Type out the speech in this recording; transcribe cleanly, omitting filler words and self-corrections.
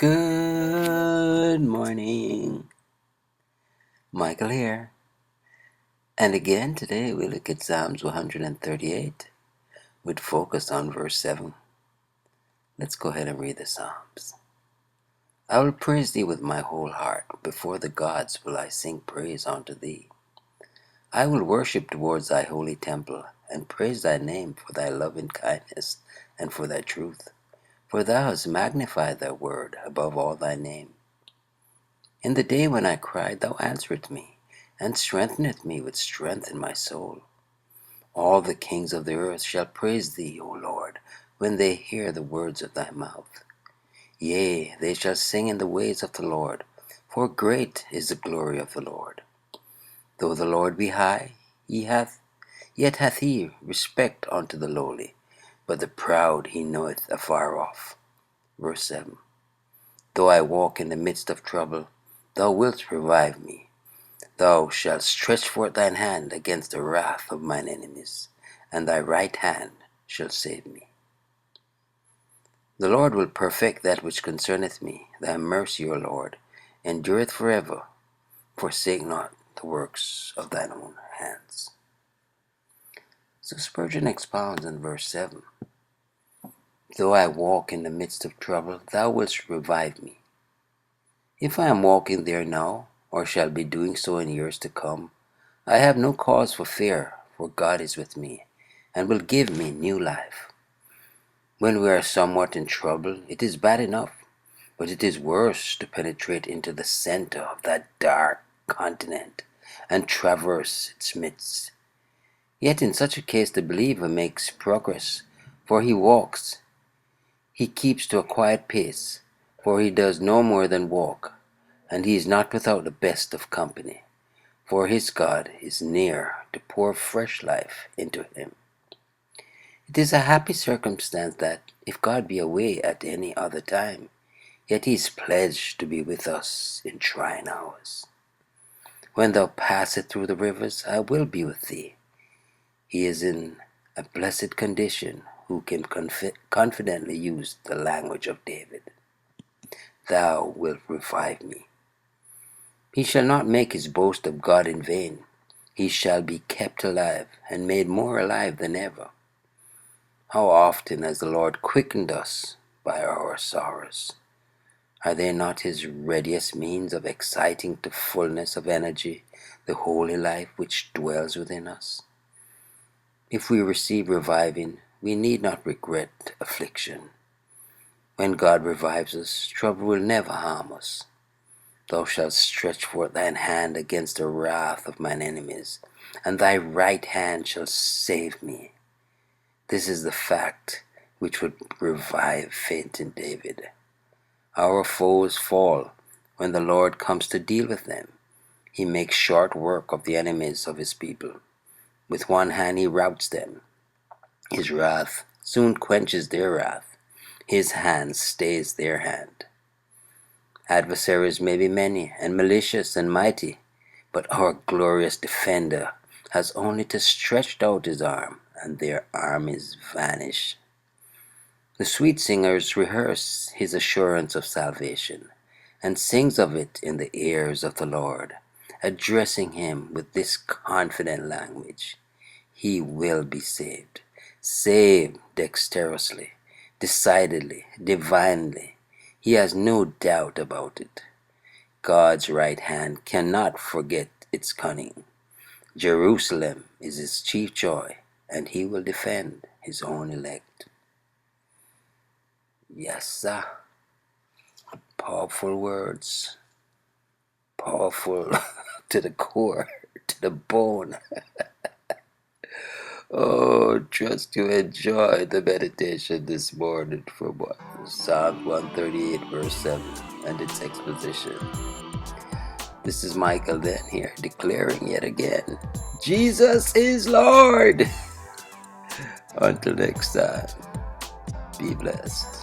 Good morning, Michael here. And again today we look at Psalms 138 with focus on verse 7. Let's go ahead and read the Psalms. I will praise thee with my whole heart. Before the gods will I sing praise unto thee. I will worship towards thy holy temple and praise thy name for thy loving kindness and for thy truth. For thou hast magnified thy word above all thy name. In the day when I cried, thou answeredst me, and strengthenest me with strength in my soul. All the kings of the earth shall praise thee, O Lord, when they hear the words of thy mouth. Yea, they shall sing in the ways of the Lord, for great is the glory of the Lord. Though the Lord be high, yet hath he respect unto the lowly, but the proud he knoweth afar off. Verse 7. Though I walk in the midst of trouble, thou wilt revive me. Thou shalt stretch forth thine hand against the wrath of mine enemies, and thy right hand shall save me. The Lord will perfect that which concerneth me. Thy mercy, O Lord, endureth forever. Forsake not the works of thine own hands. So Spurgeon expounds in verse 7. Though I walk in the midst of trouble, thou wilt revive me. If I am walking there now, or shall be doing so in years to come, I have no cause for fear, for God is with me, and will give me new life. When we are somewhat in trouble, it is bad enough, but it is worse to penetrate into the center of that dark continent and traverse its midst. Yet in such a case the believer makes progress, for he keeps to a quiet pace, for he does no more than walk, and he is not without the best of company, for his God is near to pour fresh life into him. It is a happy circumstance that, if God be away at any other time, yet he is pledged to be with us in trying hours. When thou passest through the rivers, I will be with thee. He is in a blessed condition who can confidently use the language of David. Thou wilt revive me. He shall not make his boast of God in vain. He shall be kept alive and made more alive than ever. How often has the Lord quickened us by our sorrows? Are they not his readiest means of exciting to fullness of energy the holy life which dwells within us? If we receive reviving, we need not regret affliction. When God revives us, trouble will never harm us. Thou shalt stretch forth thine hand against the wrath of mine enemies, and thy right hand shall save me. This is the fact which would revive faith in David. Our foes fall when the Lord comes to deal with them. He makes short work of the enemies of his people. With one hand he routs them. His wrath soon quenches their wrath. His hand stays their hand. Adversaries may be many and malicious and mighty, but our glorious defender has only to stretch out his arm, and their armies vanish. The sweet singers rehearse his assurance of salvation, and sings of it in the ears of the Lord, addressing him with this confident language. He will be saved dexterously, decidedly, divinely. He has no doubt about it. God's right hand cannot forget its cunning. Jerusalem is his chief joy, and he will defend his own elect. Yes, sir. Powerful words. Powerful to the core, to the bone. Oh, trust you enjoy the meditation this morning from Psalm 138 verse 7 and its exposition. This is Michael then here declaring yet again, Jesus is Lord! Until next time, be blessed.